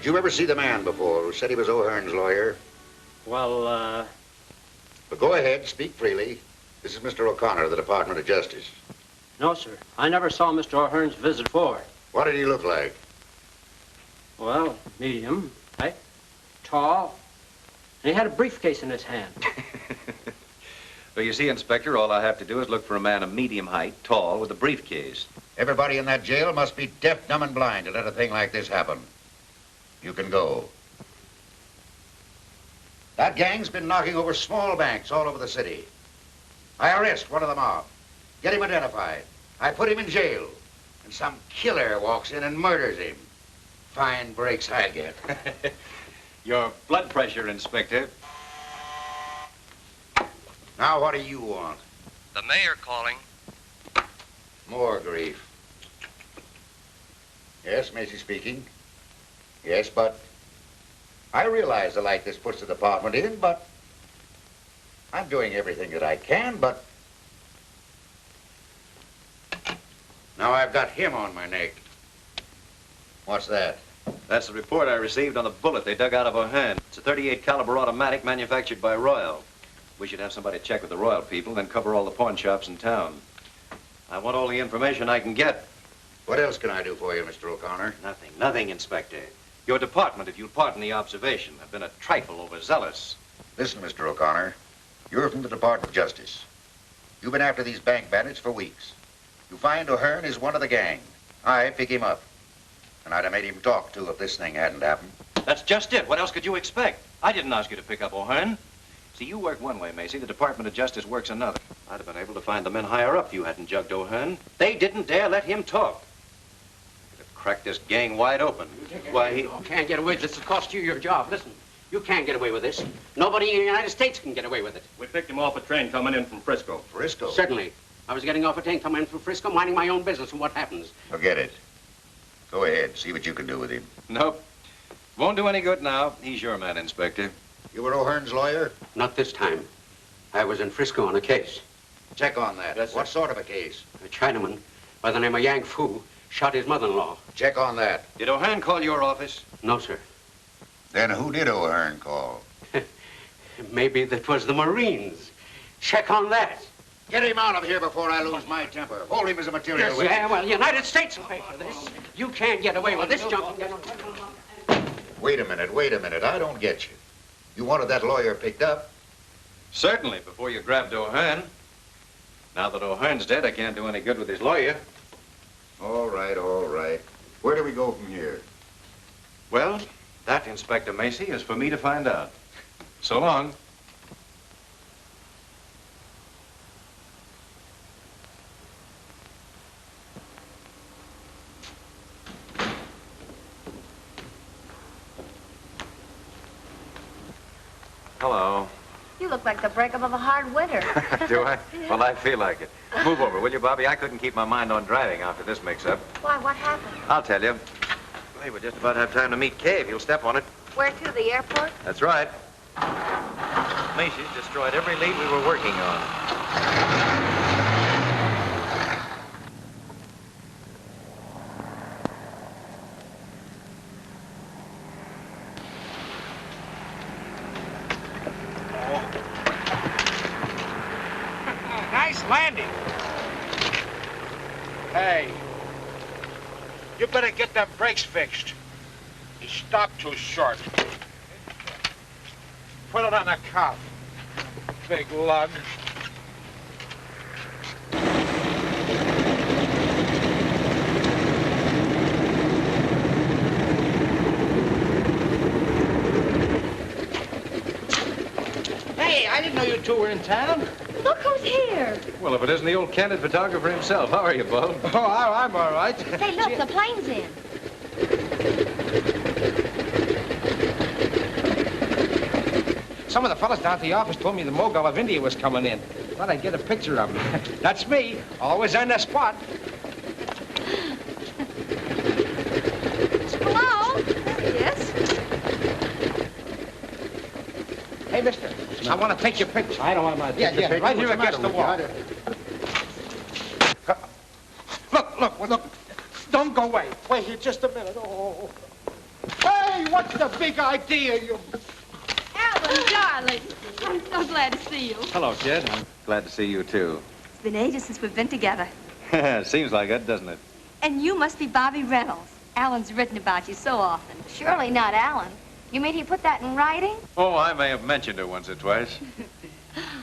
Did you ever see the man before who said he was O'Hearn's lawyer? Well, But go ahead, speak freely. This is Mr. O'Connor of the Department of Justice. no, sir. I never saw Mr. O'Hearn's visit before. What did he look like? Well, medium, height, tall, and he had a briefcase in his hand. Well, you see, Inspector, all I have to do is look for a man of medium height, tall, with a briefcase. Everybody in that jail must be deaf, dumb, and blind to let a thing like this happen. You can go. That gang's been knocking over small banks all over the city. I arrest one of the mob, get him identified. I put him in jail, and some killer walks in and murders him. Fine breaks I get. Your blood pressure, Inspector. Now, what do you want? The mayor calling. More grief. Yes, Macy speaking. Yes, but I realize the light this puts the department in, but I'm doing everything that I can, but now I've got him on my neck. What's that? That's the report I received on the bullet they dug out of O'Hearn. It's a .38 caliber automatic manufactured by Royal. We should have somebody check with the Royal people, then cover all the pawn shops in town. I want all the information I can get. What else can I do for you, Mr. O'Connor? Nothing, Inspector. Your department, if you'll pardon the observation, have been a trifle overzealous. Listen, Mr. O'Connor, you're from the Department of Justice. You've been after these bank bandits for weeks. You find O'Hearn is one of the gang. I pick him up. And I'd have made him talk, too, if this thing hadn't happened. That's just it. What else could you expect? I didn't ask you to pick up O'Hearn. See, you work one way, Macy. The Department of Justice works another. I'd have been able to find the men higher up if you hadn't jugged O'Hearn. They didn't dare let him talk. Could have cracked this gang wide open. Why, he... You can't get away with this. It'll cost you your job. Listen, you can't get away with this. Nobody in the United States can get away with it. We picked him off a train coming in from Frisco. Frisco? Certainly. I was getting off a train coming in from Frisco, minding my own business, and what happens? Forget it. Go ahead, see what you can do with him. Nope. Won't do any good now. He's your man, Inspector. You were O'Hearn's lawyer? Not this time. I was in Frisco on a case. Check on that. Yes, sir. What sort of a case? A Chinaman by the name of Yang Fu shot his mother-in-law. Check on that. Did O'Hearn call your office? No, sir. Then who did O'Hearn call? Maybe that was the Marines. Check on that. Get him out of here before I lose my temper. Hold him as a material witness. Yeah, well, the United States will pay for this. You can't get away with this junk. Wait a minute. I don't get you. You wanted that lawyer picked up? Certainly, before you grabbed O'Hearn. Now that O'Hearn's dead, I can't do any good with his lawyer. All right. Where do we go from here? Well, that, Inspector Macy, is for me to find out. So long. Hello. You look like the breakup of a hard winter. Do I? Well, I feel like it. Move over, will you, Bobby? I couldn't keep my mind on driving after this mix-up. Why, what happened? I'll tell you. Hey, we'll just about have time to meet Kay if you'll step on it. Where to, the airport? That's right. Macy's destroyed every lead we were working on. Nice landing. Hey, you better get them brakes fixed. You stopped too short. Put it on the cuff. Big lug. Hey, I didn't know you two were in town. Look who's here. Well, if it isn't the old candid photographer himself. How are you, Bo? Oh, I'm all right. Say, look, the plane's in. Some of the fellas down at the office told me the Mogul of India was coming in. Thought I'd get a picture of him. That's me, always on the spot. Hello? There he is. Hey, mister, I want to take your picture. I don't want my Yeah, right here against the wall. Look, don't go away. Wait here just a minute. Oh. Hey, what's the big idea, you... Alan, darling. I'm so glad to see you. Hello, kid. I'm glad to see you, too. It's been ages since we've been together. Seems like it, doesn't it? And you must be Bobby Reynolds. Alan's written about you so often. Surely not Alan. You mean he put that in writing? Oh, I may have mentioned it once or twice.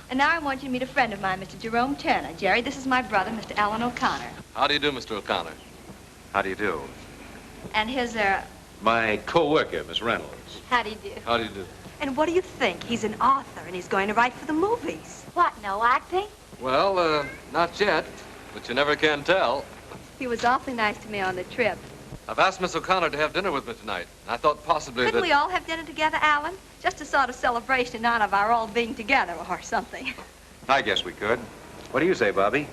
And now I want you to meet a friend of mine, Mr. Jerome Turner. Jerry, this is my brother, Mr. Alan O'Connor. How do you do, Mr. O'Connor? How do you do? And his, My co-worker, Miss Reynolds. how do you do? How do you do? And what do you think? He's an author, and he's going to write for the movies. What, no acting? Well, not yet, but you never can tell. He was awfully nice to me on the trip. I've asked Miss O'Connor to have dinner with me tonight, and I thought possibly Couldn't that... we all have dinner together, Alan? Just a sort of celebration in honor of our all being together or something. I guess we could. What do you say, Bobby?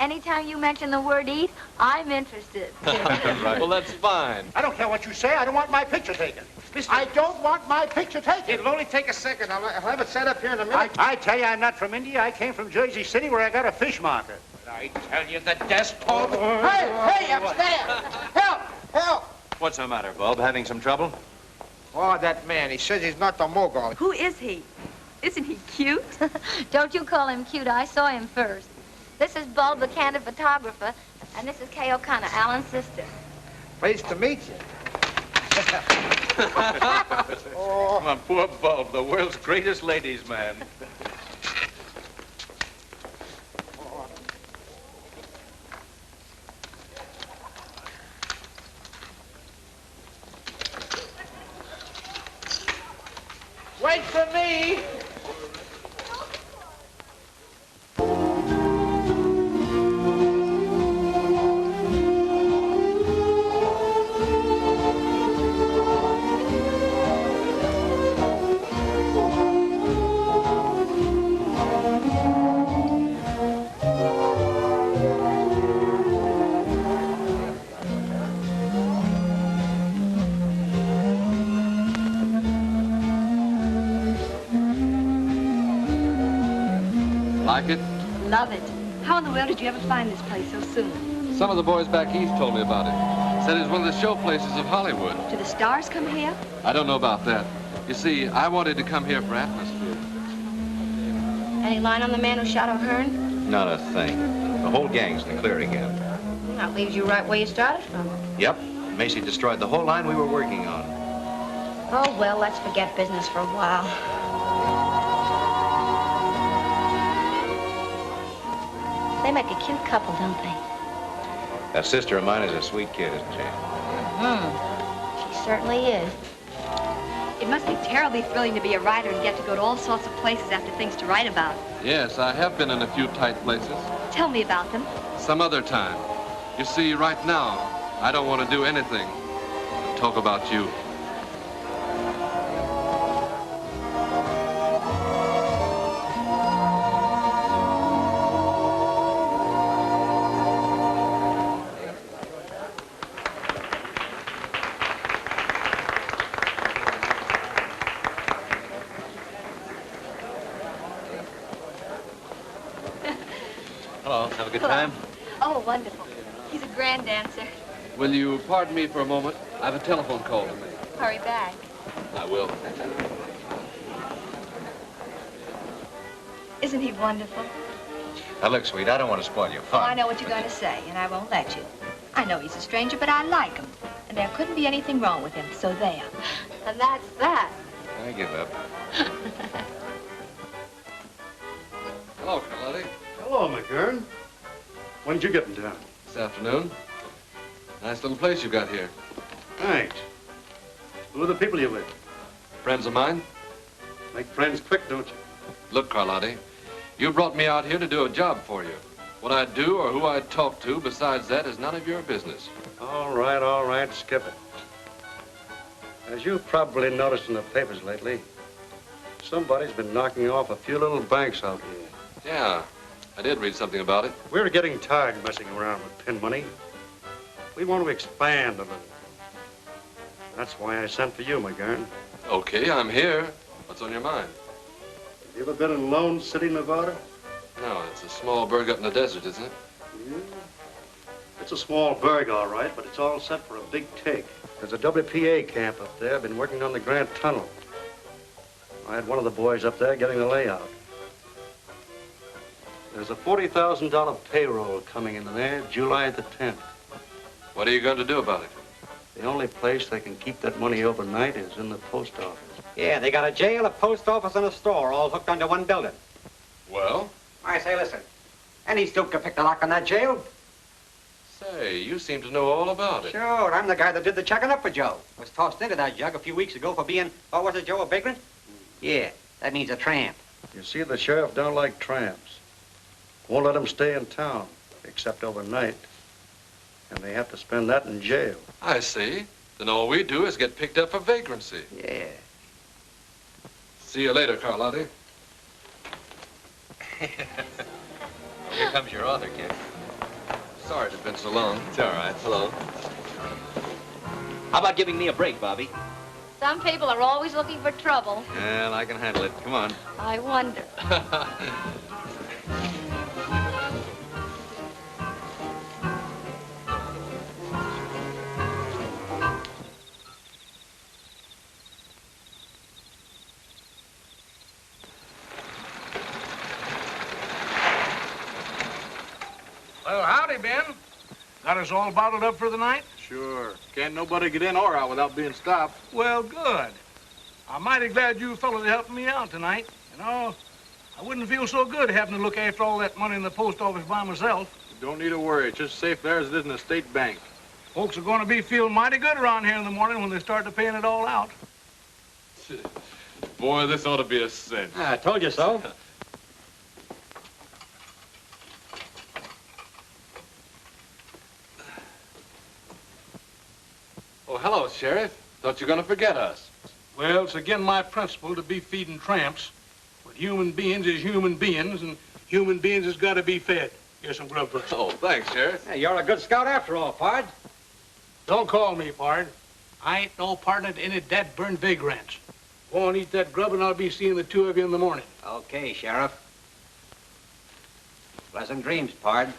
Anytime you mention the word eat, I'm interested. Right. Well, that's fine. I don't care what you say. I don't want my picture taken. I don't want my picture taken. It'll only take a second. I'll have it set up here in a minute. I tell you, I'm not from India. I came from Jersey City where I got a fish market. I tell you, the despot... Hey, upstairs! Help! Help! What's the matter, Bob? Having some trouble? Oh, that man. He says he's not the mogul. Who is he? Isn't he cute? Don't you call him cute. I saw him first. This is Bulb, the candid photographer, and this is Kay O'Connor, Alan's sister. Pleased to meet you. Oh, my poor Bulb, the world's greatest ladies' man. Wait for me. Like it? Love it. How in the world did you ever find this place so soon? Some of the boys back east told me about it. Said it's one of the show places of Hollywood. Do the stars come here? I don't know about that. You see, I wanted to come here for atmosphere. Any line on the man who shot O'Hearn? Not a thing. The whole gang's in the clear again. That leaves you right where you started from. Yep. Macy destroyed the whole line we were working on. Oh, well, let's forget business for a while. They make a cute couple, don't they? That sister of mine is a sweet kid, isn't she? She certainly is. It must be terribly thrilling to be a writer and get to go to all sorts of places after things to write about. Yes, I have been in a few tight places. Tell me about them. Some other time. You see, right now, I don't want to do anything but talk about you. Hello. Have a good time? Oh, wonderful. He's a grand dancer. Will you pardon me for a moment? I have a telephone call to make. Hurry back. I will. Isn't he wonderful? Now, look, sweet, I don't want to spoil your Oh, I fun. know what you're going to say, and I won't let you. I know he's a stranger, but I like him. And there couldn't be anything wrong with him, so there. And that's that. I give up. Hello, Carlotti. Hello, McGurn. When did you get in town? This afternoon. Nice little place you got here. Thanks. Who are the people you with? Friends of mine? Make friends quick, don't you? Look, Carlotti, you brought me out here to do a job for you. What I'd do or who I'd talk to besides that is none of your business. All right, skip it. As you've probably noticed in the papers lately, somebody's been knocking off a few little banks out here. Yeah, I did read something about it. We're getting tired messing around with pin money. We want to expand a little. That's why I sent for you, McGurn. Okay, I'm here. What's on your mind? You ever been in Lone City, Nevada? No, it's a small burg up in the desert, isn't it? Yeah. It's a small burg, all right, but it's all set for a big take. There's a WPA camp up there. Been working on the Grand Tunnel. I had one of the boys up there getting the layout. There's a $40,000 payroll coming in there July the 10th. What are you going to do about it? The only place they can keep that money overnight is in the post office. Yeah, they got a jail, a post office, and a store all hooked onto one building. Well? I say, listen. Any stoop can pick the lock on that jail. Say, you seem to know all about it. Sure, I'm the guy that did the checking up for Joe. Was tossed into that jug a few weeks ago for being, oh, was it Joe, a vagrant? Yeah, that means a tramp. You see, the sheriff don't like tramps. Won't let them stay in town, except overnight. And they have to spend that in jail. I see. Then all we do is get picked up for vagrancy. Yeah. See you later, Carlotti. Here comes your author, kid. Sorry it's been so long. It's all right. Hello. How about giving me a break, Bobby? Some people are always looking for trouble. Well, I can handle it. Come on. I wonder. Well, howdy, Ben. Got us all bottled up for the night? Sure. Can't nobody get in or out without being stopped. Well, good. I'm mighty glad you fellas are helping me out tonight. You know, I wouldn't feel so good having to look after all that money in the post office by myself. You don't need to worry. It's just safe there as it is in a state bank. Folks are going to be feeling mighty good around here in the morning when they start to paying it all out. Boy, this ought to be a cinch. I told you so. Oh, hello, Sheriff. Thought you were going to forget us. Well, it's again my principle to be feeding tramps. But human beings is human beings, and human beings has got to be fed. Here's some grub first. Oh, thanks, Sheriff. Hey, you're a good scout after all, Pard. Don't call me, Pard. I ain't no partner to any dead-burned vagrants. Go on, eat that grub, and I'll be seeing the two of you in the morning. Okay, Sheriff. Pleasant dreams, Pard.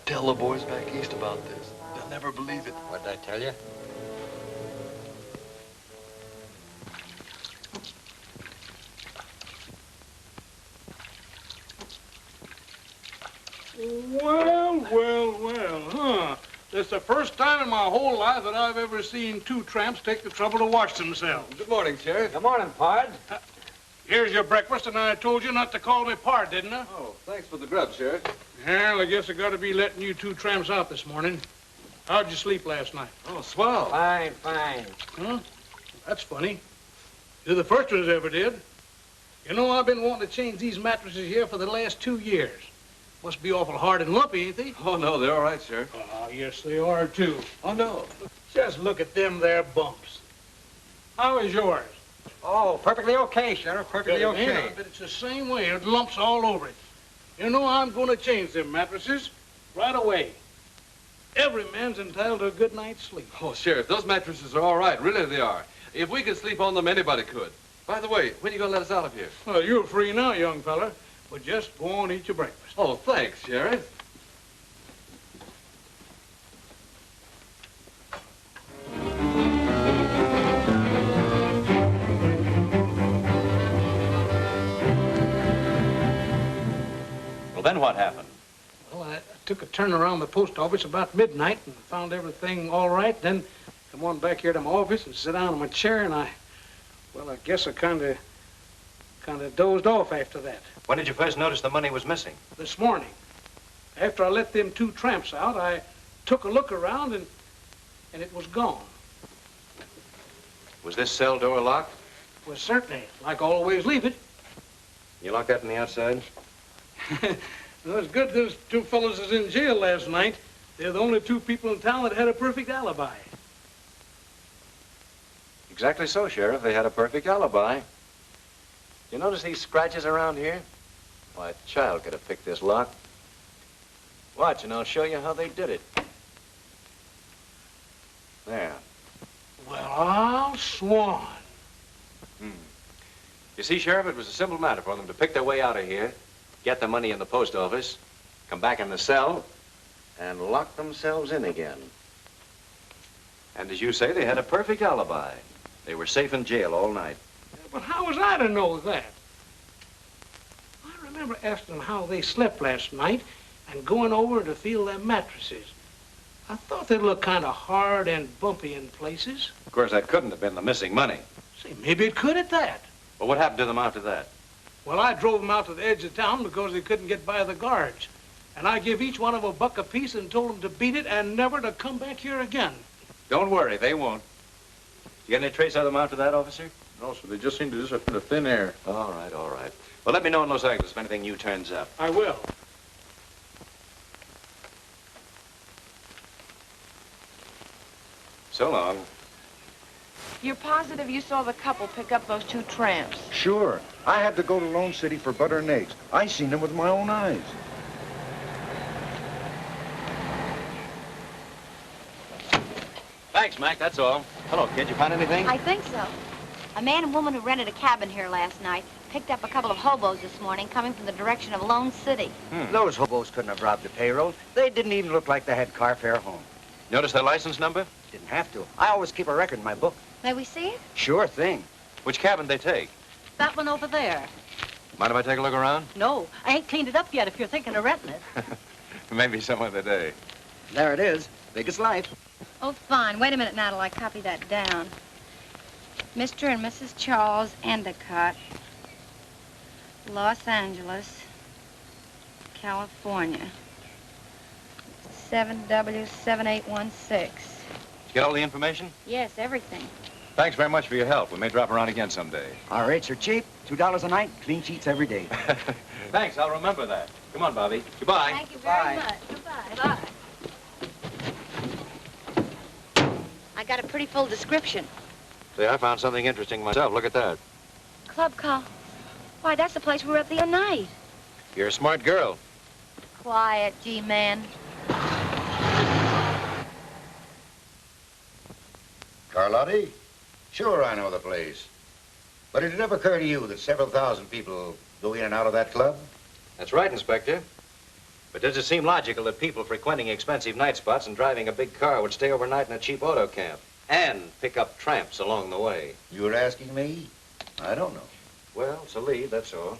Tell the boys back east about this. They'll never believe it. What'd I tell you? Well, huh? This is the first time in my whole life that I've ever seen two tramps take the trouble to wash themselves. Good morning, Sheriff. Good morning, Pard. Here's your breakfast, and I told you not to call me Pard, didn't I? Oh, thanks for the grub, Sheriff. Well, I guess I got to be letting you two tramps out this morning. How'd you sleep last night? Oh, swell. Fine, fine. Huh? That's funny. You're the first ones ever did. You know, I've been wanting to change these mattresses here for the last 2 years. Must be awful hard and lumpy, ain't they? Oh, no, they're all right, Sheriff. Oh, yes, they are, too. Oh, no. Just look at them there bumps. How is yours? Oh, perfectly okay, Sheriff. Perfectly okay. But it's the same way. It lumps all over it. You know, I'm going to change them mattresses right away. Every man's entitled to a good night's sleep. Oh, Sheriff, those mattresses are all right. Really, they are. If we could sleep on them, anybody could. By the way, when are you going to let us out of here? Well, you're free now, young fella. But just go on and eat your breakfast. Oh, thanks, Sheriff. Well, then what happened? Well, I took a turn around the post office about midnight and found everything all right. Then come on back here to my office and sit down in my chair, and I guess I kind of dozed off after that. When did you first notice the money was missing? This morning. After I let them two tramps out, I took a look around, and it was gone. Was this cell door locked? Well, certainly, like I always leave it. You locked that on the outside? Well, it's good those two fellows is in jail last night. They're the only two people in town that had a perfect alibi. Exactly so, Sheriff. They had a perfect alibi. You notice these scratches around here? Why, a child could have picked this lock. Watch, and I'll show you how they did it. There. Well, I'll swan. You see, Sheriff, it was a simple matter for them to pick their way out of here, get the money in the post office, come back in the cell, and lock themselves in again. And as you say, they had a perfect alibi. They were safe in jail all night. But how was I to know that? I remember asking them how they slept last night and going over to feel their mattresses. I thought they'd look kind of hard and bumpy in places. Of course, that couldn't have been the missing money. Say, maybe it could at that. But what happened to them after that? Well, I drove them out to the edge of town because they couldn't get by the guards. And I give each one of them $1 apiece and told them to beat it and never to come back here again. Don't worry, they won't. You get any trace of them after that, officer? No, sir. They just seem to disappear into thin air. All right, all right. Well, let me know in Los Angeles if anything new turns up. I will. So long. You're positive you saw the couple pick up those two tramps? Sure. I had to go to Lone City for butter and eggs. I seen them with my own eyes. Thanks, Mac, that's all. Hello, kid. You found anything? I think so. A man and woman who rented a cabin here last night picked up a couple of hobos this morning coming from the direction of Lone City. Those hobos couldn't have robbed the payroll. They didn't even look like they had car fare home. Notice their license number? Didn't have to. I always keep a record in my book. May we see it? Sure thing. Which cabin they take? That one over there. Mind if I take a look around? No, I ain't cleaned it up yet if you're thinking of renting it. Maybe some other day. There it is. Big as life. Oh, fine. Wait a minute now till I copy that down. Mr. and Mrs. Charles Endicott, Los Angeles, California. 7W7816. Get all the information? Yes, everything. Thanks very much for your help. We may drop around again someday. Our rates are cheap. $2 a night. Clean sheets every day. Thanks, I'll remember that. Come on, Bobby. Goodbye. Thank you very Bye. much. Goodbye. Bye. I got a pretty full description. See, I found something interesting myself. Look at that. Club call. Why, that's the place we were at the other night. You're a smart girl. Quiet, G-man. Carlotti? Sure, I know the place. But did it ever occur to you that several thousand people go in and out of that club? That's right, Inspector. But does it seem logical that people frequenting expensive night spots and driving a big car would stay overnight in a cheap auto camp and pick up tramps along the way? You're asking me? I don't know. Well, it's a lead, that's all.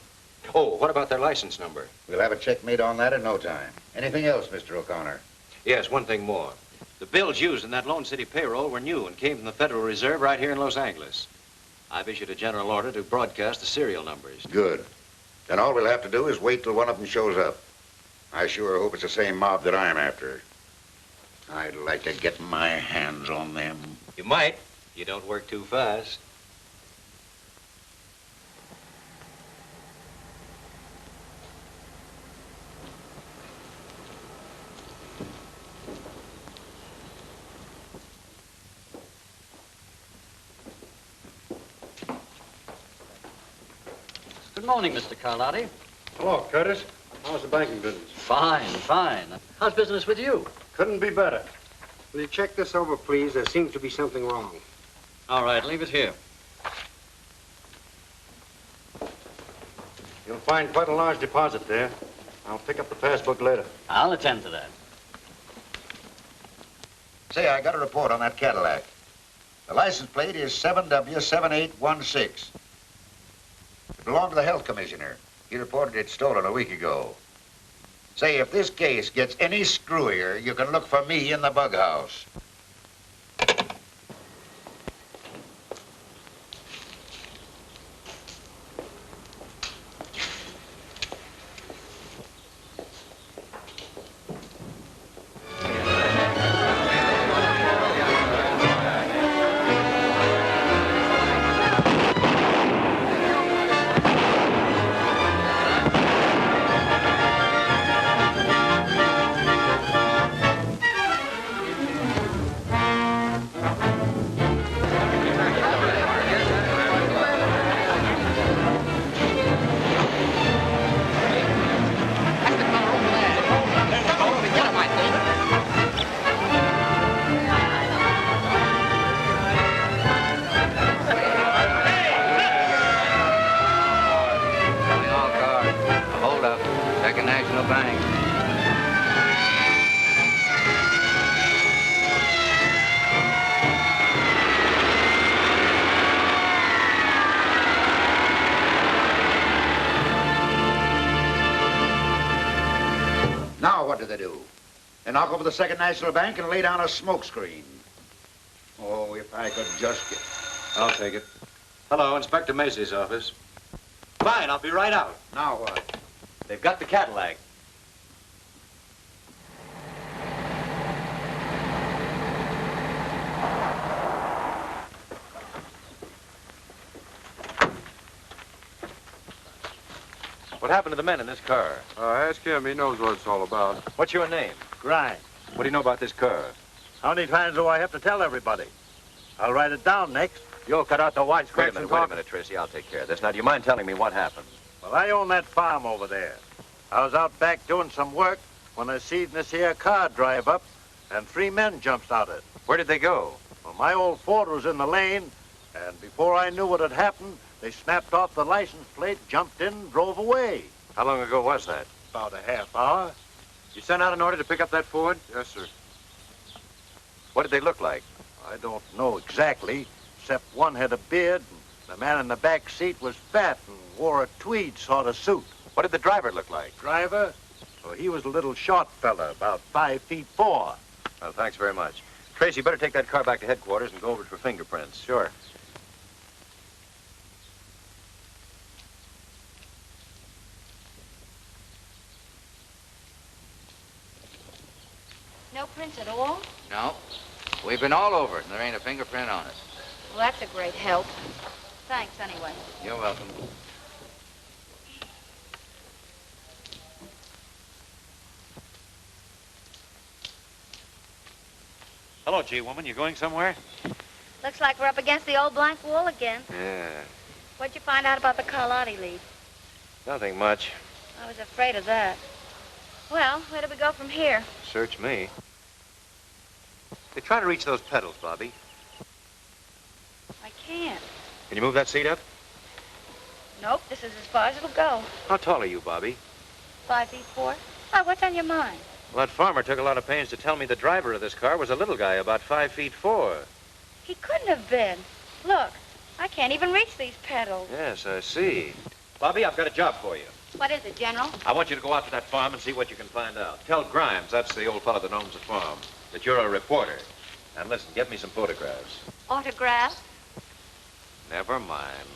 Oh, what about their license number? We'll have a check made on that in no time. Anything else, Mr. O'Connor? Yes, one thing more. The bills used in that Lone City payroll were new and came from the Federal Reserve right here in Los Angeles. I've issued a general order to broadcast the serial numbers. Good. Then all we'll have to do is wait till one of them shows up. I sure hope it's the same mob that I'm after. I'd like to get my hands on them. You might. You don't work too fast. Good morning, Mr. Carlotti. Hello, Curtis. How's the banking business? Fine, fine. How's business with you? Couldn't be better. Will you check this over, please? There seems to be something wrong. All right, leave it here. You'll find quite a large deposit there. I'll pick up the passbook later. I'll attend to that. Say, I got a report on that Cadillac. The license plate is 7W7816. It belonged to the health commissioner. He reported it stolen a week ago. Say, if this case gets any screwier, you can look for me in the bug house. Knock over the Second National Bank and lay down a smoke screen. Oh, if I could just get... I'll take it. Hello, Inspector Macy's office. Fine, I'll be right out. Now what? They've got the Cadillac. What happened to the men in this car? Ask him. He knows what it's all about. What's your name? Grimes. What do you know about this car? How many times do I have to tell everybody? I'll write it down next. You'll cut out the wisecracks Wait a minute, Tracy. I'll take care of this. Now, do you mind telling me what happened? Well, I own that farm over there. I was out back doing some work when I seen this here car drive up, and 3 men jumps out of it. Where did they go? Well, my old Ford was in the lane, and before I knew what had happened, they snapped off the license plate, jumped in, drove away. How long ago was that? About a half hour. You sent out an order to pick up that Ford? Yes, sir. What did they look like? I don't know exactly, except one had a beard, and the man in the back seat was fat and wore a tweed sort of suit. What did the driver look like? Driver? Well, he was a little short fella, about 5'4". Well, thanks very much. Tracy, you better take that car back to headquarters and go over it for fingerprints. Sure. No prints at all? No. We've been all over it, and there ain't a fingerprint on it. Well, that's a great help. Thanks, anyway. You're welcome. Hello, G-woman. You going somewhere? Looks like we're up against the old blank wall again. Yeah. What'd you find out about the Carlotti lead? Nothing much. I was afraid of that. Well, where do we go from here? Search me. They try to reach those pedals, Bobby. I can't. Can you move that seat up? Nope, this is as far as it'll go. How tall are you, Bobby? 5'4". Why, what's on your mind? Well, that farmer took a lot of pains to tell me the driver of this car was a little guy, about 5'4". He couldn't have been. Look, I can't even reach these pedals. Yes, I see. Bobby, I've got a job for you. What is it, General? I want you to go out to that farm and see what you can find out. Tell Grimes, that's the old fellow that owns the farm, that you're a reporter. And listen, get me some photographs. Autographs? Never mind.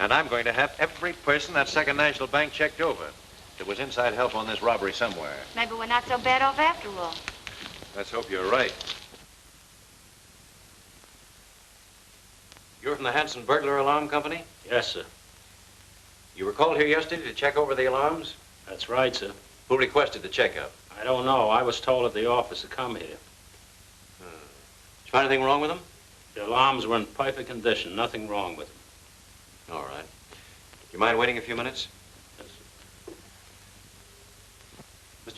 And I'm going to have every person that Second National Bank checked over. There was inside help on this robbery somewhere. Maybe we're not so bad off after all. Let's hope you're right. You're from the Hanson Burglar Alarm Company? Yes, sir. You were called here yesterday to check over the alarms? That's right, sir. Who requested the checkup? I don't know. I was told at the office to come here. Did you find anything wrong with them? The alarms were in perfect condition. Nothing wrong with them. All right. You mind waiting a few minutes? Yes, sir.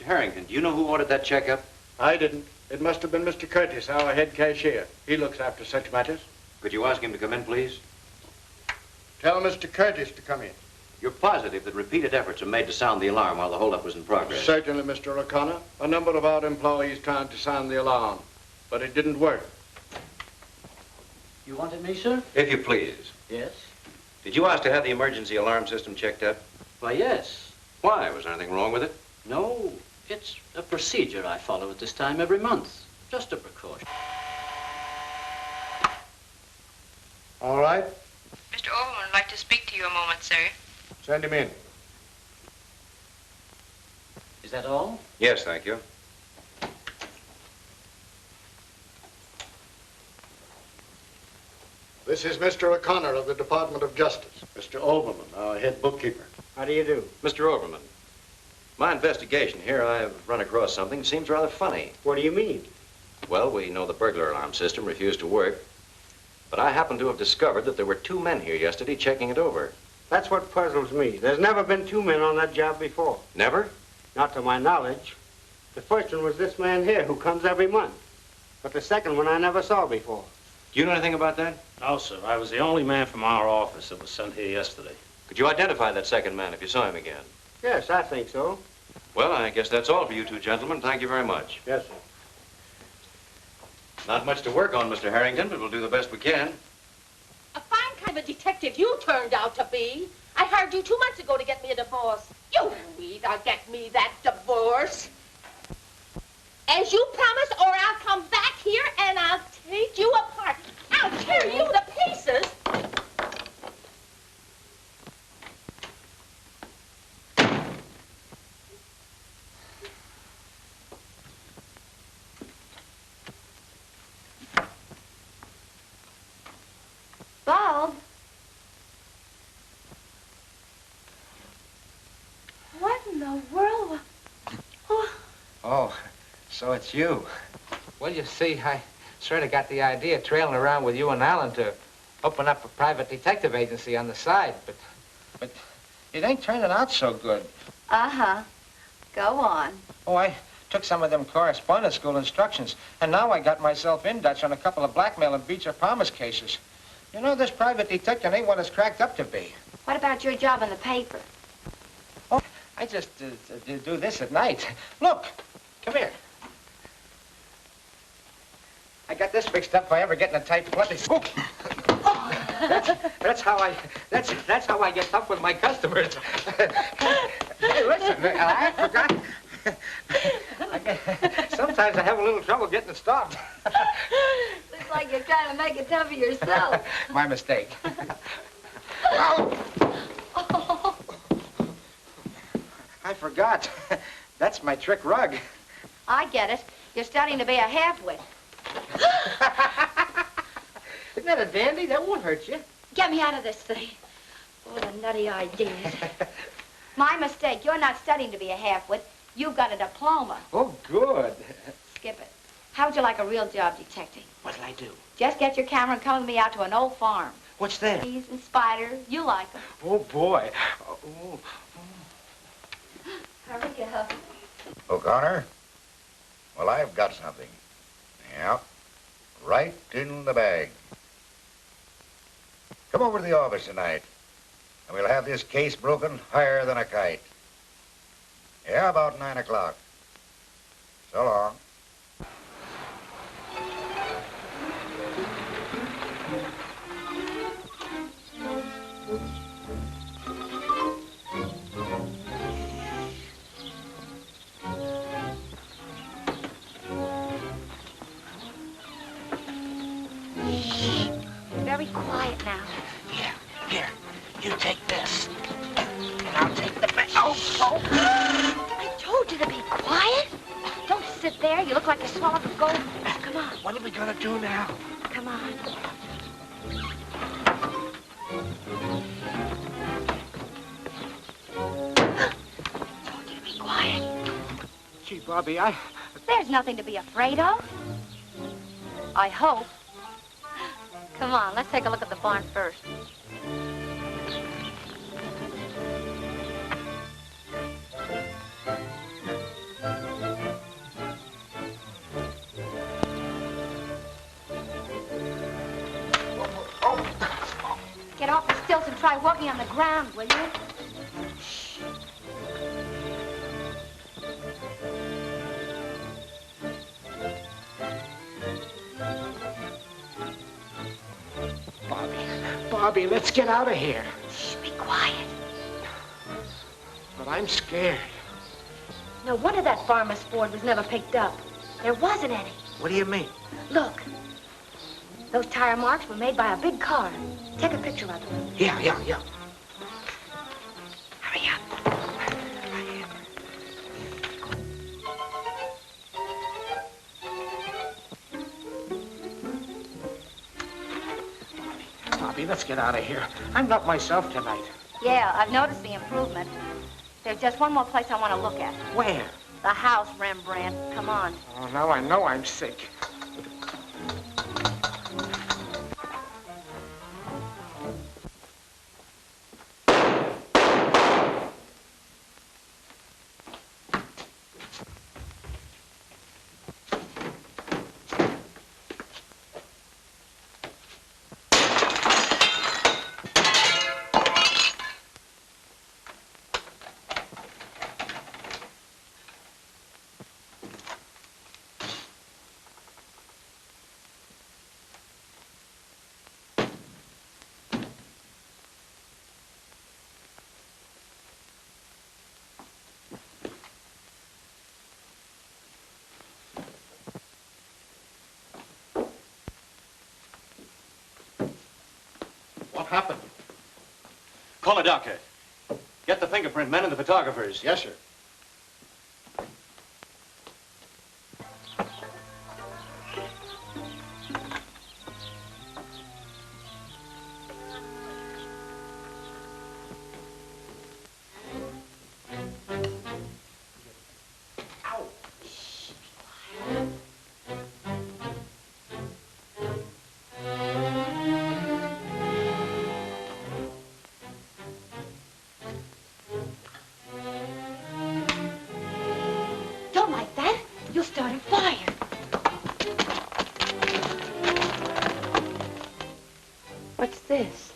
Harrington, do you know who ordered that checkup? I didn't. It must have been Mr. Curtis, our head cashier. He looks after such matters. Could you ask him to come in, please? Tell Mr. Curtis to come in. You're positive that repeated efforts were made to sound the alarm while the holdup was in progress? Certainly, Mr. O'Connor. A number of our employees tried to sound the alarm, but it didn't work. You wanted me, sir? If you please. Yes. Did you ask to have the emergency alarm system checked up? Why, yes. Why? Was there anything wrong with it? No, it's a procedure I follow at this time every month. Just a precaution. All right. Mr. Overman would like to speak to you a moment, sir. Send him in. Is that all? Yes, thank you. This is Mr. O'Connor of the Department of Justice. Mr. Overman, our head bookkeeper. How do you do? Mr. Overman, my investigation here, I've run across something that seems rather funny. What do you mean? Well, we know the burglar alarm system refused to work, but I happen to have discovered that there were 2 men here yesterday checking it over. That's what puzzles me. There's never been 2 men on that job before. Never? Not to my knowledge. The first one was this man here, who comes every month. But the second one I never saw before. Do you know anything about that? No, sir. I was the only man from our office that was sent here yesterday. Could you identify that second man if you saw him again? Yes, I think so. Well, I guess that's all for you 2 gentlemen. Thank you very much. Yes, sir. Not much to work on, Mr. Harrington, but we'll do the best we can. A fine kind of detective you turned out to be. I hired you 2 months ago to get me a divorce. You either get me that divorce, as you promised, or I'll come back here and I'll take you apart. I'll tear you to pieces. Bob? What in the world? Oh, so it's you. Well, you see, I sort of got the idea trailing around with you and Alan to open up a private detective agency on the side, but it ain't turning out so good. Uh-huh. Go on. Oh, I took some of them correspondence school instructions, and now I got myself in Dutch on a couple of blackmail and breach of promise cases. You know, this private detective ain't what it's cracked up to be. What about your job in the paper? Oh, I just do this at night. Look, come here. I got this fixed up if I ever get in a tight flood. That's how I get tough with my customers. Hey, listen, I forgot. Sometimes I have a little trouble getting it stopped. Looks like you're trying to make it tough for yourself. My mistake. I forgot. That's my trick rug. I get it. You're starting to be a half-wit. Isn't that a dandy? That won't hurt you. Get me out of this thing. All the nutty ideas. My mistake. You're not studying to be a half-wit. You've got a diploma. Oh, good. Skip it. How would you like a real job detecting? What'll I do? Just get your camera and come with me out to an old farm. What's there? Bees and spiders. You like them. Oh, boy. Oh. Hurry up. O'Connor? Well, I've got something. Yeah. Right in the bag. Come over to the office tonight, and we'll have this case broken higher than a kite. Yeah, about 9 o'clock. So long. Very quiet now. Here, you take this. And I'll take the bag. Oh. I told you to be quiet. Don't sit there. You look like you swallowed a goldfish. Come on. What are we gonna do now? Come on. Told you to be quiet. Gee, Bobby, There's nothing to be afraid of. I hope. Come on, let's take a look at the barn first. Get off the stilts and try walking on the ground, will you? Bobby, let's get out of here. Shh, be quiet. But I'm scared. No wonder that farmer's Ford was never picked up. There wasn't any. What do you mean? Look. Those tire marks were made by a big car. Take a picture of them. Yeah. Hurry up. Bobby, let's get out of here. I'm not myself tonight. Yeah, I've noticed the improvement. There's just one more place I want to look at. Where? The house, Rembrandt. Come on. Oh, now I know I'm sick. What happened? Call a doctor. Get the fingerprint men and the photographers. Yes, sir. Don't like that. You'll start a fire. What's this?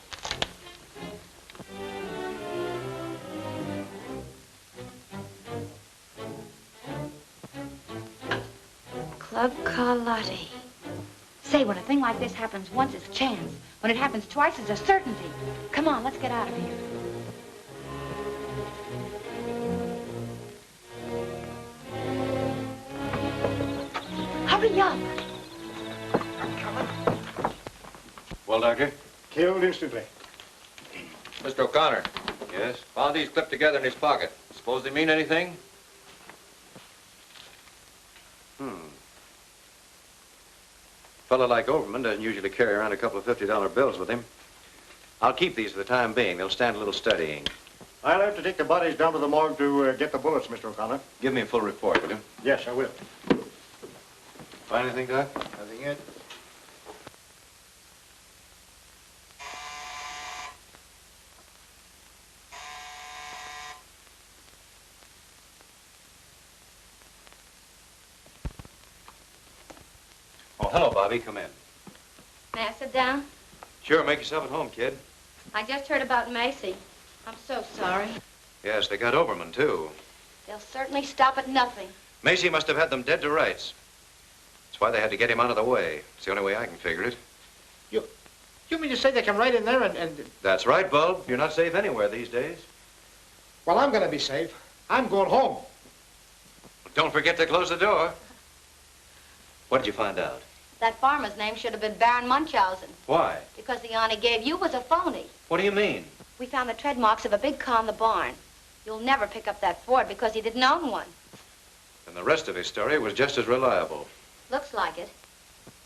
Club Carlotti. Say, when a thing like this happens once, it's chance. When it happens twice, it's a certainty. Come on, let's get out of here. Hurry up. Well, Doctor? Killed instantly. Mr. O'Connor. Yes? Found these clipped together in his pocket. Suppose they mean anything? Fellow like Overman doesn't usually carry around a couple of $50 bills with him. I'll keep these for the time being. They'll stand a little studying. I'll have to take the bodies down to the morgue to get the bullets, Mr. O'Connor. Give me a full report, will you? Yes, I will. Find anything, Doc? Nothing yet. Oh, hello, Bobby. Come in. May I sit down? Sure, make yourself at home, kid. I just heard about Macy. I'm so sorry. Yes, they got Overman, too. They'll certainly stop at nothing. Macy must have had them dead to rights. That's why they had to get him out of the way. It's the only way I can figure it. You mean to say they come right in there and... That's right, Bulb. You're not safe anywhere these days. Well, I'm gonna be safe. I'm going home. Don't forget to close the door. What did you find out? That farmer's name should have been Baron Munchausen. Why? Because the yarn he gave you was a phony. What do you mean? We found the tread marks of a big car in the barn. You'll never pick up that Ford because he didn't own one. And the rest of his story was just as reliable. Looks like it.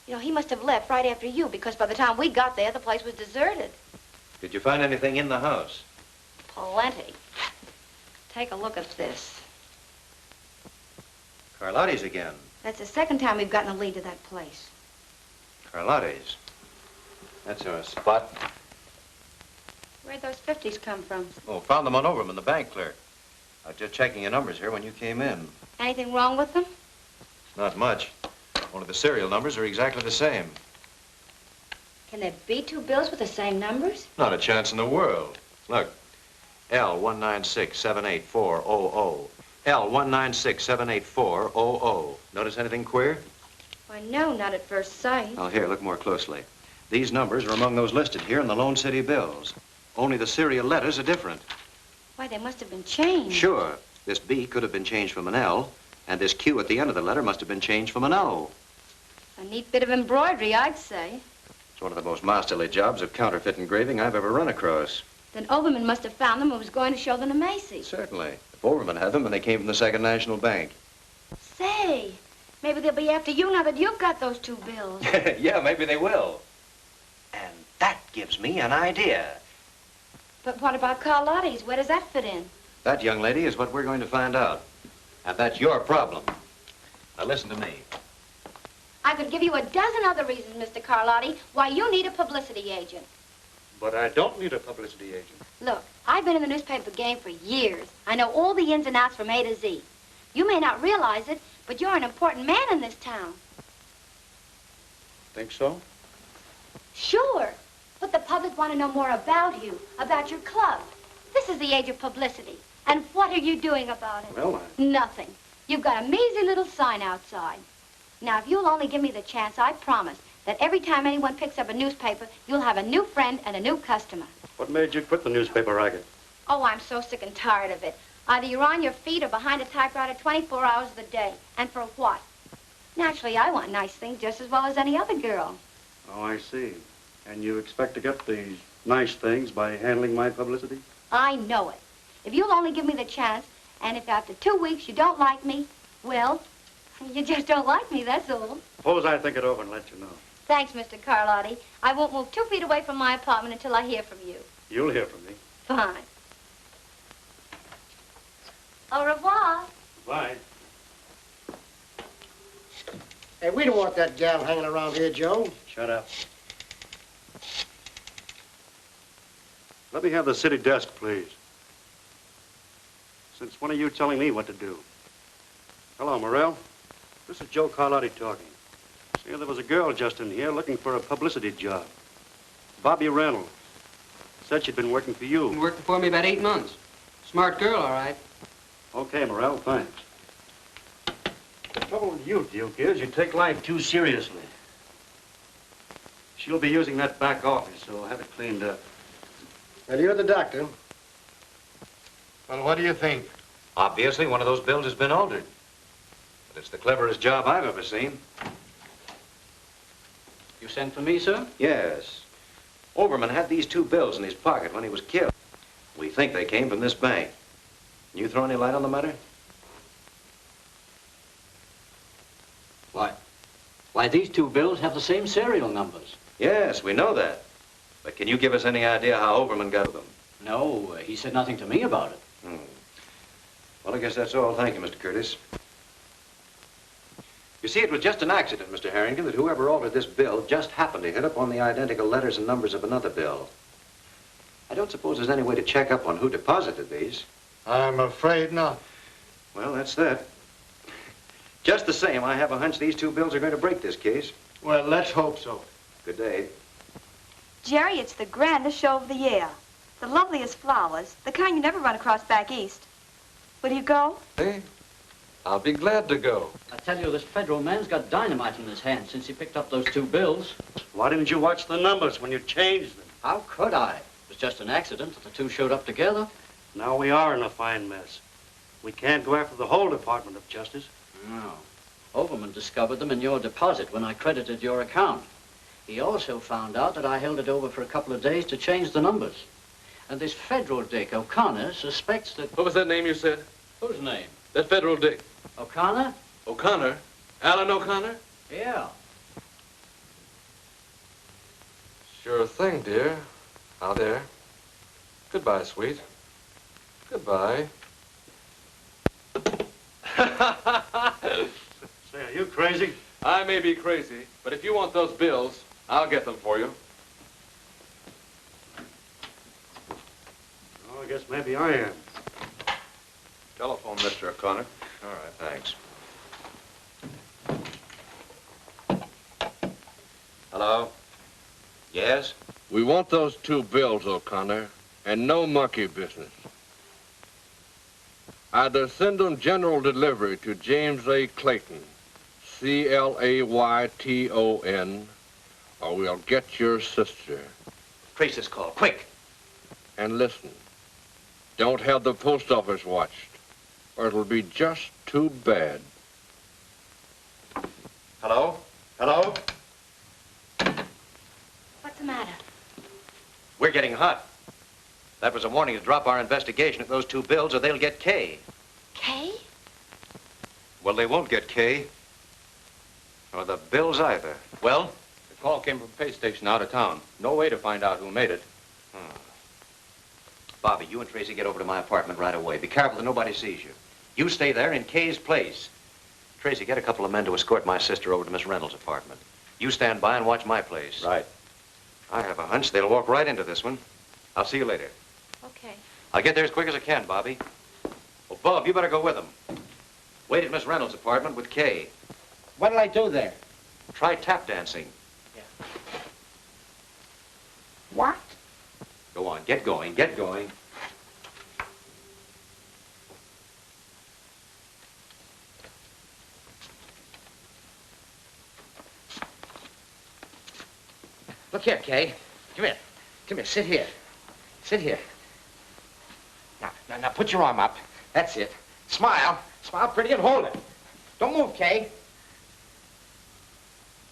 You know, he must have left right after you because by the time we got there, the place was deserted. Did you find anything in the house? Plenty. Take a look at this. Carlotti's again. That's the second time we've gotten a lead to that place. Carlotti's. That's our spot. Where'd those 50s come from? Oh, found them on Overman, the bank clerk. I was just checking your numbers here when you came in. Anything wrong with them? Not much. Only the serial numbers are exactly the same. Can there be two bills with the same numbers? Not a chance in the world. Look, L196-78400. L196-78400. Notice anything queer? Why, no, not at first sight. Oh, here, look more closely. These numbers are among those listed here in the Lone City bills. Only the serial letters are different. Why, they must have been changed. Sure. This B could have been changed from an L, and this Q at the end of the letter must have been changed from an O. A neat bit of embroidery, I'd say. It's one of the most masterly jobs of counterfeit engraving I've ever run across. Then Overman must have found them and was going to show them to Macy. Certainly. If Overman had them, and they came from the Second National Bank. Say, maybe they'll be after you now that you've got those two bills. Yeah, maybe they will. And that gives me an idea. But what about Carlotti's? Where does that fit in? That, young lady, is what we're going to find out. And that's your problem. Now, listen to me. I could give you a dozen other reasons, Mr. Carlotti, why you need a publicity agent. But I don't need a publicity agent. Look, I've been in the newspaper game for years. I know all the ins and outs from A to Z. You may not realize it, but you're an important man in this town. Think so? Sure. But the public want to know more about you, about your club. This is the age of publicity. And what are you doing about it? Well, Nothing. You've got a measly little sign outside. Now, if you'll only give me the chance, I promise that every time anyone picks up a newspaper, you'll have a new friend and a new customer. What made you quit the newspaper racket? Oh, I'm so sick and tired of it. Either you're on your feet or behind a typewriter 24 hours of the day. And for what? Naturally, I want nice things just as well as any other girl. Oh, I see. And you expect to get these nice things by handling my publicity? I know it. If you'll only give me the chance, and if after 2 weeks you don't like me, well, you just don't like me, that's all. Suppose I think it over and let you know. Thanks, Mr. Carlotti. I won't move 2 feet away from my apartment until I hear from you. You'll hear from me. Fine. Au revoir. Bye. Hey, we don't want that gal hanging around here, Joe. Shut up. Let me have the city desk, please. Since when are you telling me what to do? Hello, Morrell. This is Joe Carlotti talking. See, there was a girl just in here looking for a publicity job. Bobby Reynolds. Said she'd been working for you. Been working for me about 8 months. Smart girl, all right. Okay, Morrell, thanks. The trouble with you, Duke, is you take life too seriously. She'll be using that back office, so have it cleaned up. And you're the doctor. Well, what do you think? Obviously, one of those bills has been altered. But it's the cleverest job I've ever seen. You sent for me, sir? Yes. Overman had these two bills in his pocket when he was killed. We think they came from this bank. Can you throw any light on the matter? Why, these two bills have the same serial numbers. Yes, we know that. But can you give us any idea how Overman got them? No, he said nothing to me about it. Well, I guess that's all. Thank you, Mr. Curtis. You see, it was just an accident, Mr. Harrington, that whoever altered this bill just happened to hit upon the identical letters and numbers of another bill. I don't suppose there's any way to check up on who deposited these. I'm afraid not. Well, that's that. Just the same, I have a hunch these two bills are going to break this case. Well, let's hope so. Good day. Jerry, it's the grandest show of the year. The loveliest flowers, the kind you never run across back east. Will you go? Hey, I'll be glad to go. I tell you, this federal man's got dynamite in his hand since he picked up those two bills. Why didn't you watch the numbers when you changed them? How could I? It was just an accident that the two showed up together. Now we are in a fine mess. We can't go after the whole Department of Justice. No. Overman discovered them in your deposit when I credited your account. He also found out that I held it over for a couple of days to change the numbers. And this federal dick, O'Connor, suspects that... What was that name you said? Whose name? That federal dick. O'Connor? O'Connor? Alan O'Connor? Yeah. Sure thing, dear. Out there. Goodbye, sweet. Goodbye. Say, are you crazy? I may be crazy, but if you want those bills, I'll get them for you. Oh, I guess maybe I am. Telephone, Mr. O'Connor. All right, thanks. Hello? Yes? We want those 2 bills, O'Connor, and no monkey business. Either send them general delivery to James A. Clayton, Clayton, or we'll get your sister. Trace this call, quick. And listen, don't have the post office watched, or it'll be just too bad. Hello? Hello? What's the matter? We're getting hot. That was a warning to drop our investigation of those 2 bills or they'll get K. Kay? Well, they won't get K. Or the bills either. Well? The call came from a pay station out of town. No way to find out who made it. Bobby, you and Tracy get over to my apartment right away. Be careful that nobody sees you. You stay there in Kay's place. Tracy, get a couple of men to escort my sister over to Miss Reynolds' apartment. You stand by and watch my place. Right. I have a hunch they'll walk right into this one. I'll see you later. Okay. I'll get there as quick as I can, Bobby. Well, Bob, you better go with them. Wait at Miss Reynolds' apartment with Kay. What'll I do there? Try tap dancing. What? Go on, get going, get going. Look here, Kay. Come here. Come here, sit here. Sit here. Now, put your arm up. That's it. Smile. Smile pretty and hold it. Don't move, Kay.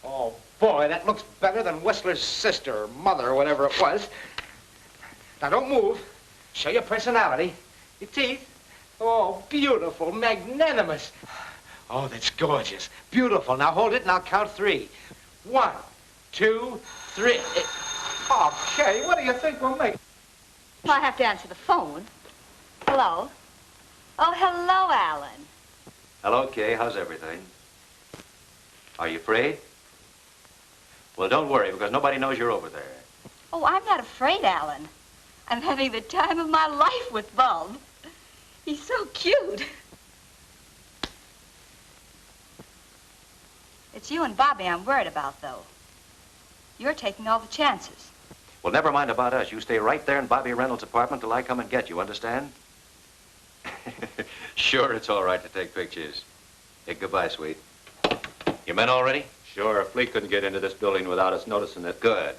Oh, boy, that looks better than Whistler's sister or mother or whatever it was. Now, don't move. Show your personality. Your teeth. Oh, beautiful, magnanimous. Oh, that's gorgeous. Beautiful. Now, hold it and I'll count 3. 1, 2, 3. Oh, Kay, what do you think we'll make? Well, I have to answer the phone. Hello? Oh, hello, Alan. Hello, Kay. How's everything? Are you afraid? Well, don't worry, because nobody knows you're over there. Oh, I'm not afraid, Alan. I'm having the time of my life with Bulb. He's so cute. It's you and Bobby I'm worried about, though. You're taking all the chances. Well, never mind about us. You stay right there in Bobby Reynolds' apartment till I come and get you, understand? Sure, it's all right to take pictures. Hey, goodbye, sweet. Your men all ready? Sure, a fleet couldn't get into this building without us noticing it. Good.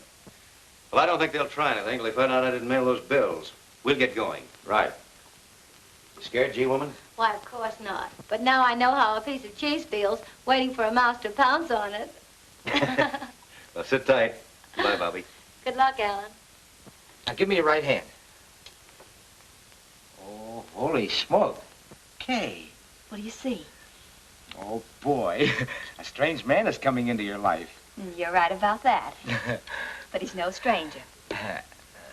Well, I don't think they'll try anything till they find out I didn't mail those bills. We'll get going. Right. Scared, G-woman? Why, of course not. But now I know how a piece of cheese feels, waiting for a mouse to pounce on it. Well, sit tight. Bye, Bobby. Good luck, Alan. Now, give me your right hand. Oh, holy smoke. Kay. What do you see? Oh, boy. A strange man is coming into your life. You're right about that. But he's no stranger.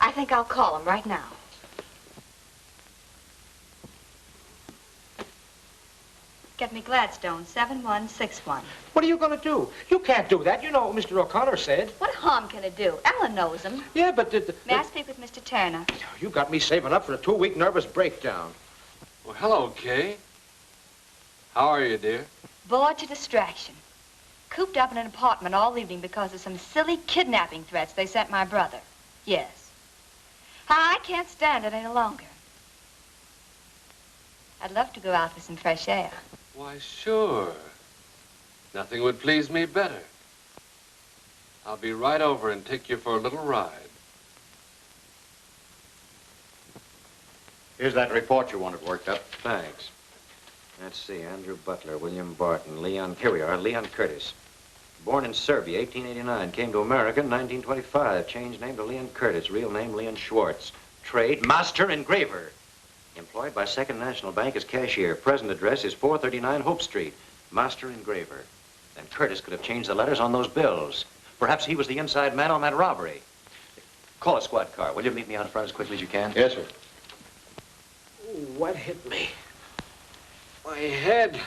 I think I'll call him right now. Get me Gladstone, 7161. What are you going to do? You can't do that. You know what Mr. O'Connor said. What harm can it do? Alan knows him. Yeah, but... May I speak with Mr. Turner? You got me saving up for a 2-week nervous breakdown. Well, hello, Kay. How are you, dear? Bored to distraction. Cooped up in an apartment all evening because of some silly kidnapping threats they sent my brother. Yes. I can't stand it any longer. I'd love to go out for some fresh air. Why, sure. Nothing would please me better. I'll be right over and take you for a little ride. Here's that report you wanted worked up. Thanks. Let's see, Andrew Butler, William Barton, Leon, here we are, Leon Curtis. Born in Serbia, 1889, came to America in 1925, changed name to Leon Curtis, real name Leon Schwartz. Trade, master engraver. Employed by Second National Bank as cashier. Present address is 439 Hope Street. Master engraver. Then Curtis could have changed the letters on those bills. Perhaps he was the inside man on that robbery. Call a squad car. Will you meet me out front as quickly as you can? Yes, sir. Ooh, what hit me? My head.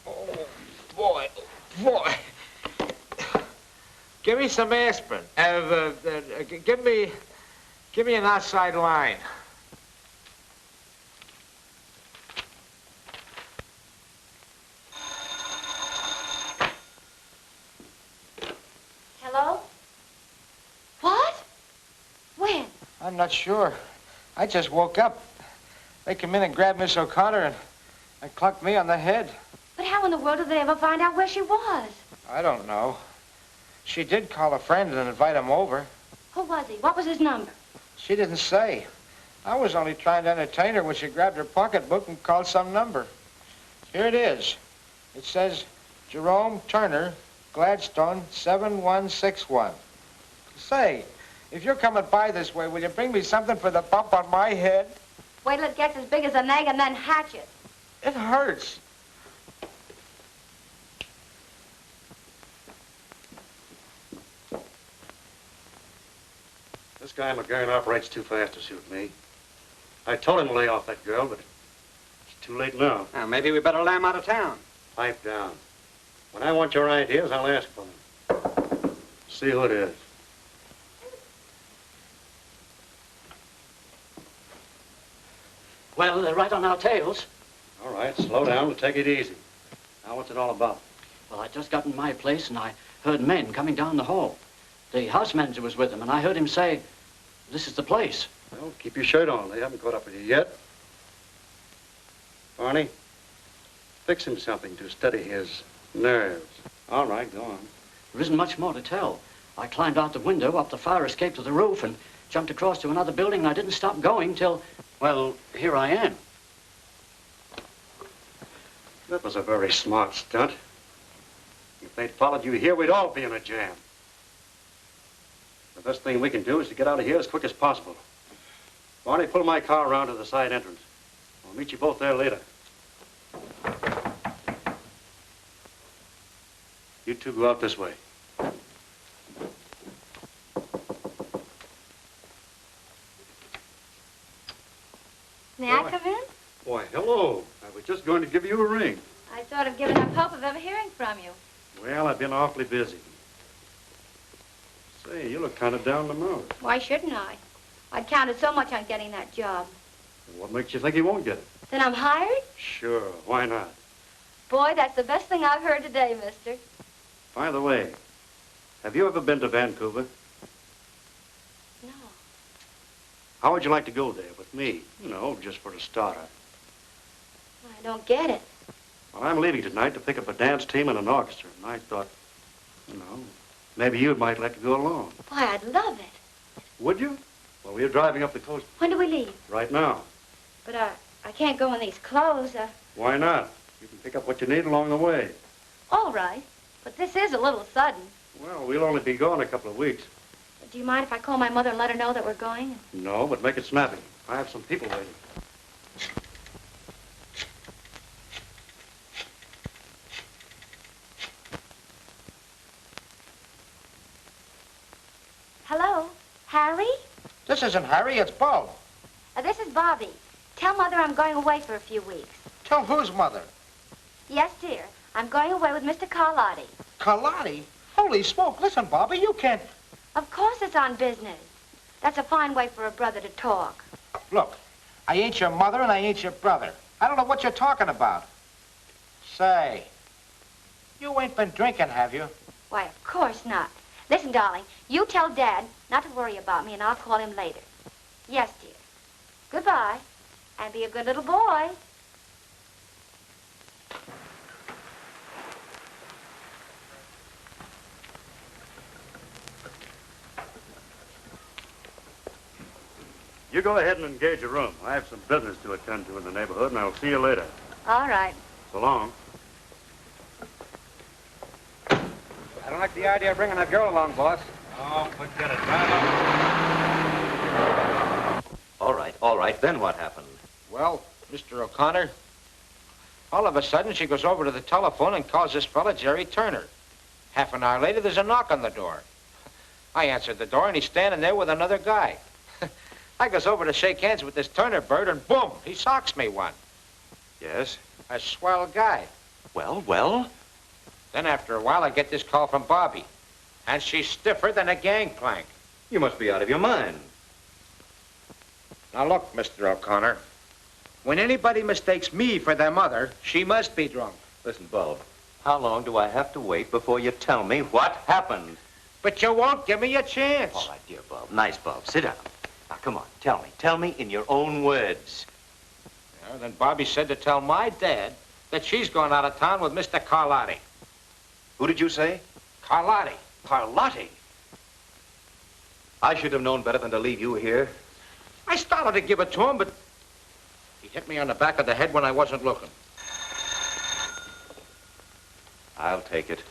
Oh, boy. Boy. Give me some aspirin. Give me an outside line. I'm not sure. I just woke up. They come in and grabbed Miss O'Connor and clunked me on the head. But how in the world did they ever find out where she was? I don't know. She did call a friend and invite him over. Who was he? What was his number? She didn't say. I was only trying to entertain her when she grabbed her pocketbook and called some number. Here it is. It says, Jerome Turner, Gladstone, 7161. Say, if you're coming by this way, will you bring me something for the bump on my head? Wait till it gets as big as an egg and then hatch it. It hurts. This guy McGurn operates too fast to suit me. I told him to lay off that girl, but it's too late now. Now, maybe we better lay him out of town. Pipe down. When I want your ideas, I'll ask for them. See who it is. Well, they're right on our tails. All right, slow down and take it easy. Now, what's it all about? Well, I just got in my place and I heard men coming down the hall. The house manager was with them, and I heard him say, this is the place. Well, keep your shirt on. They haven't caught up with you yet. Barney, fix him something to steady his nerves. All right, go on. There isn't much more to tell. I climbed out the window, up the fire escape to the roof, and jumped across to another building, and I didn't stop going till, well, here I am. That was a very smart stunt. If they'd followed you here, we'd all be in a jam. The best thing we can do is to get out of here as quick as possible. Barney, pull my car around to the side entrance. I'll meet you both there later. You two go out this way. May I come in? Why, hello. I was just going to give you a ring. I sort of given up hope of ever hearing from you. Well, I've been awfully busy. Say, you look kind of down the mouth. Why shouldn't I? I'd counted so much on getting that job. What makes you think you won't get it? Then I'm hired? Sure, why not? Boy, that's the best thing I've heard today, mister. By the way, have you ever been to Vancouver? No. How would you like to go there with me? You know, just for a starter. I don't get it. Well, I'm leaving tonight to pick up a dance team and an orchestra, and I thought, you know, maybe you might like to go along. Why, I'd love it. Would you? Well, we're driving up the coast When do we leave? right now. But I can't go in these clothes. Why not? You can pick up what you need along the way. All right. But this is a little sudden. Well, we'll only be gone a couple of weeks. Do you mind if I call my mother and let her know that we're going? No, but make it snappy. I have some people waiting. Hello? Harry? This isn't Harry, it's Bo. This is Bobby. Tell Mother I'm going away for a few weeks. Tell whose mother? Yes, dear. I'm going away with Mr. Carlotti. Carlotti? Holy smoke, listen, Bobby, you can't... Of course it's on business. That's a fine way for a brother to talk. Look, I ain't your mother and I ain't your brother. I don't know what you're talking about. Say, you ain't been drinking, have you? Why, of course not. Listen, darling, you tell Dad not to worry about me and I'll call him later. Yes, dear. Goodbye. And be a good little boy. You go ahead and engage a room. I have some business to attend to in the neighborhood, and I'll see you later. All right. So long. I don't like the idea of bringing that girl along, boss. Oh, forget it. All right. Then what happened? Well, Mr. O'Connor, all of a sudden she goes over to the telephone and calls this fella Jerry Turner. Half an hour later, there's a knock on the door. I answered the door, and he's standing there with another guy. I goes over to shake hands with this Turner bird, and boom, he socks me one. Yes? A swell guy. Well? Then after a while, I get this call from Bobby. And she's stiffer than a gangplank. You must be out of your mind. Now look, Mr. O'Connor. When anybody mistakes me for their mother, she must be drunk. Listen, Bob, how long do I have to wait before you tell me what happened? But you won't give me a chance. All right, dear Bob. Nice, Bob. Sit down. Now, come on, tell me. Tell me in your own words. Yeah, then Bobby said to tell my dad that she's going out of town with Mr. Carlotti. Who did you say? Carlotti. Carlotti? I should have known better than to leave you here. I started to give it to him, but he hit me on the back of the head when I wasn't looking. I'll take it.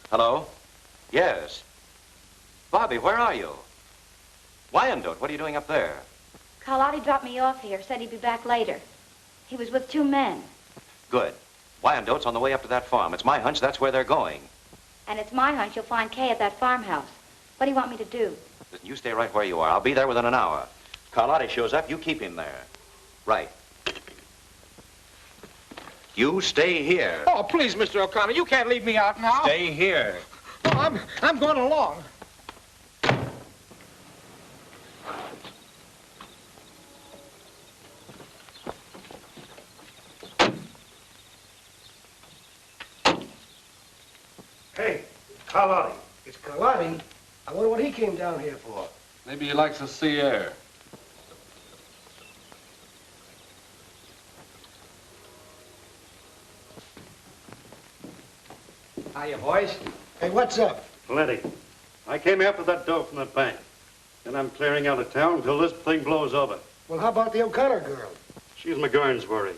Hello? Yes. Bobby, where are you? Wyandotte, what are you doing up there? Carlotti dropped me off here, said he'd be back later. He was with 2 men. Good. Wyandotte's on the way up to that farm. It's my hunch that's where they're going. And it's my hunch you'll find Kay at that farmhouse. What do you want me to do? Listen, you stay right where you are. I'll be there within an hour. Carlotti shows up, you keep him there. Right. You stay here. Oh, please, Mr. O'Connor, you can't leave me out now. Stay here. Oh, I'm going along. Hey, Carlotti. It's Carlotti. I wonder what he came down here for. Maybe he likes the sea air. Hiya, boys. Hey, what's up? Plenty. I came after that dough from the bank. And I'm clearing out of town until this thing blows over. Well, how about the O'Connor girl? She's McGurn's worry.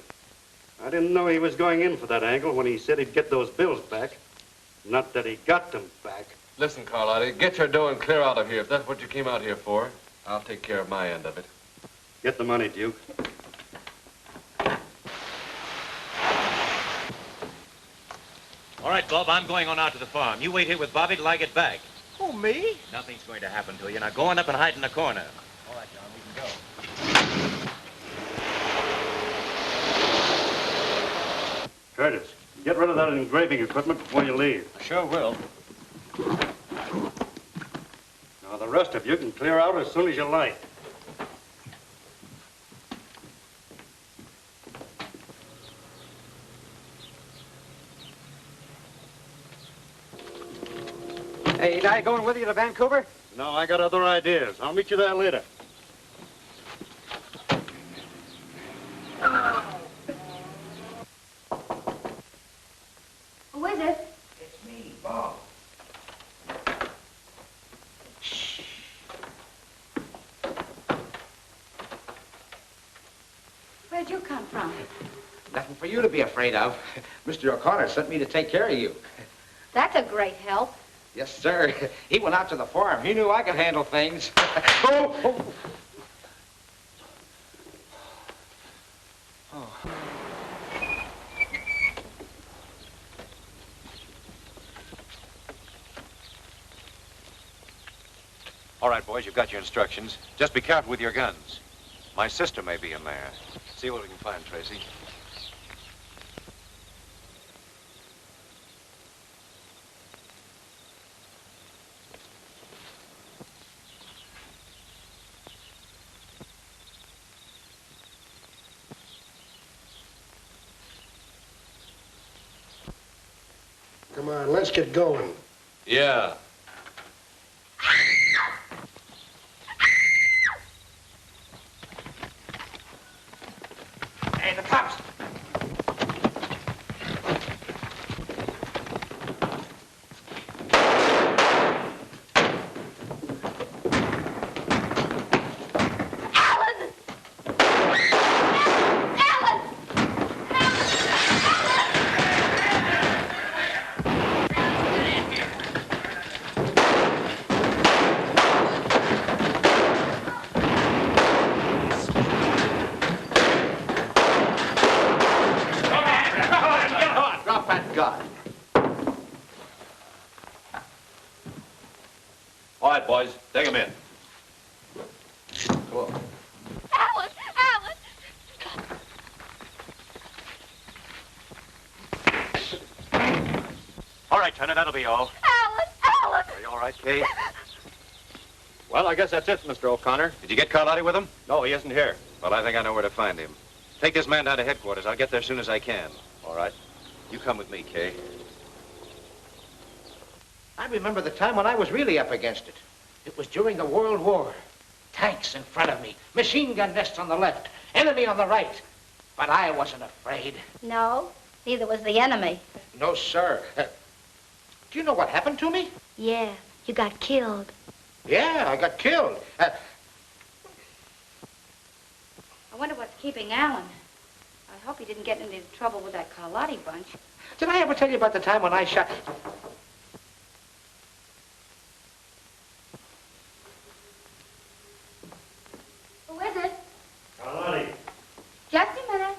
I didn't know he was going in for that angle when he said he'd get those bills back. Not that he got them back. Listen, Carlotti, get your dough and clear out of here if that's what you came out here for. I'll take care of my end of it. Get the money, Duke. All right, Bob, I'm going on out to the farm. You wait here with Bobby till I get back. Oh, me? Nothing's going to happen to you. Now go on up and hide in the corner. All right, John, we can go. Curtis, get rid of that engraving equipment before you leave. I sure will. Now, the rest of you can clear out as soon as you like. Hey, ain't I going with you to Vancouver? No, I got other ideas. I'll meet you there later. Who is it? It's me, Bob. Where'd you come from? Nothing for you to be afraid of. Mr. O'Connor sent me to take care of you. That's a great help. Yes, sir. He went out to the farm. He knew I could handle things. Oh. All right, boys, you've got your instructions. Just be careful with your guns. My sister may be in there. See what we can find, Tracy. Come on, let's get going. Yeah. Hey, the cops. All right, boys, take him in. Go on. Alan! Alan! All right, Turner, that'll be all. Alan! Alan! Are you all right, Kay? Well, I guess that's it, Mr. O'Connor. Did you get Carlotti with him? No, he isn't here. Well, I think I know where to find him. Take this man down to headquarters. I'll get there as soon as I can. All right. You come with me, Kay. I remember the time when I was really up against it. It was during the World War. Tanks in front of me, machine gun nests on the left, enemy on the right. But I wasn't afraid. No, neither was the enemy. No, sir. Do you know what happened to me? Yeah, you got killed. Yeah, I got killed. I wonder what's keeping Alan. I hope he didn't get into trouble with that Carlotti bunch. Did I ever tell you about the time when I shot... Who is it? Carlotti. Just a minute.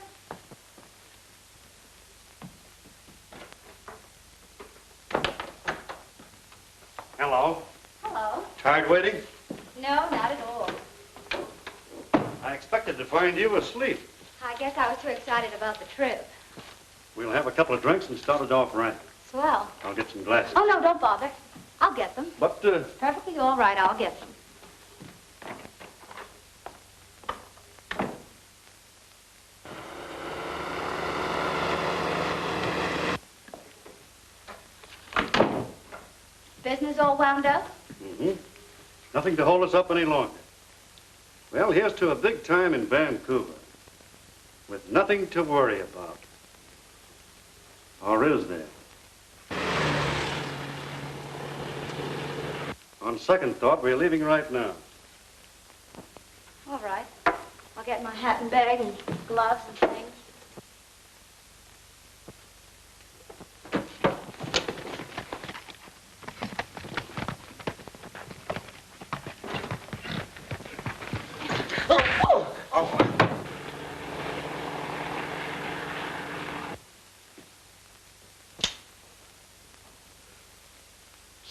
Hello. Hello. Tired waiting? No, not at all. I expected to find you asleep. I guess I was too excited about the trip. We'll have a couple of drinks and start it off right. Swell. I'll get some glasses. Oh, no, don't bother. I'll get them. But, Perfectly all right, I'll get them. Business all wound up? Mm-hmm. Nothing to hold us up any longer. Well, here's to a big time in Vancouver. With nothing to worry about. Or is there? On second thought, we're leaving right now. All right. I'll get my hat and bag and gloves and things.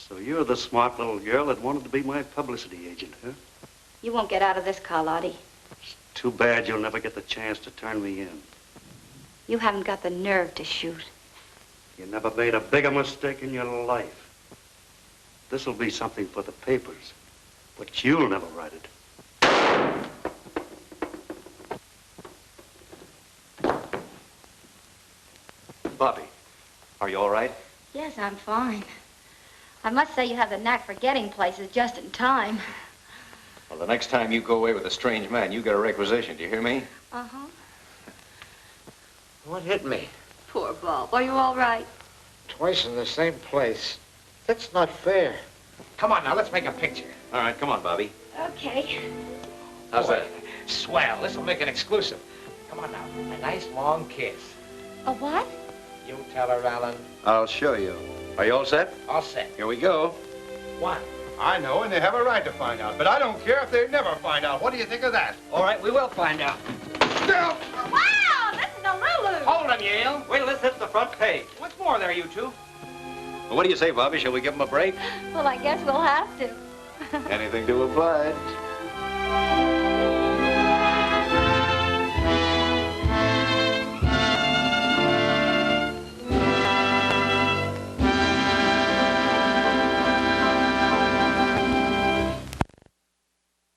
So you're the smart little girl that wanted to be my publicity agent, huh? You won't get out of this, Carlotti. Too bad you'll never get the chance to turn me in. You haven't got the nerve to shoot. You never made a bigger mistake in your life. This'll be something for the papers, but you'll never write it. Bobby, are you all right? Yes, I'm fine. I must say you have the knack for getting places just in time. Well, the next time you go away with a strange man, you get a requisition. Do you hear me? Uh-huh. What hit me? Poor Bob. Are you all right? Twice in the same place. That's not fair. Come on now, let's make a picture. All right, come on, Bobby. Okay. How's Boy, that? Swell. This'll make it exclusive. Come on now. A nice long kiss. A what? You tell her, Alan. I'll show you. Are you all set? All set. Here we go. One. I know, and they have a right to find out, but I don't care if they never find out. What do you think of that? All right, we will find out. No! Wow, this is a Lulu. Hold him, Yale. Wait till this hits the front page. What's more there, you two? Well, what do you say, Bobby? Shall we give him a break? Well, I guess we'll have to. Anything to oblige.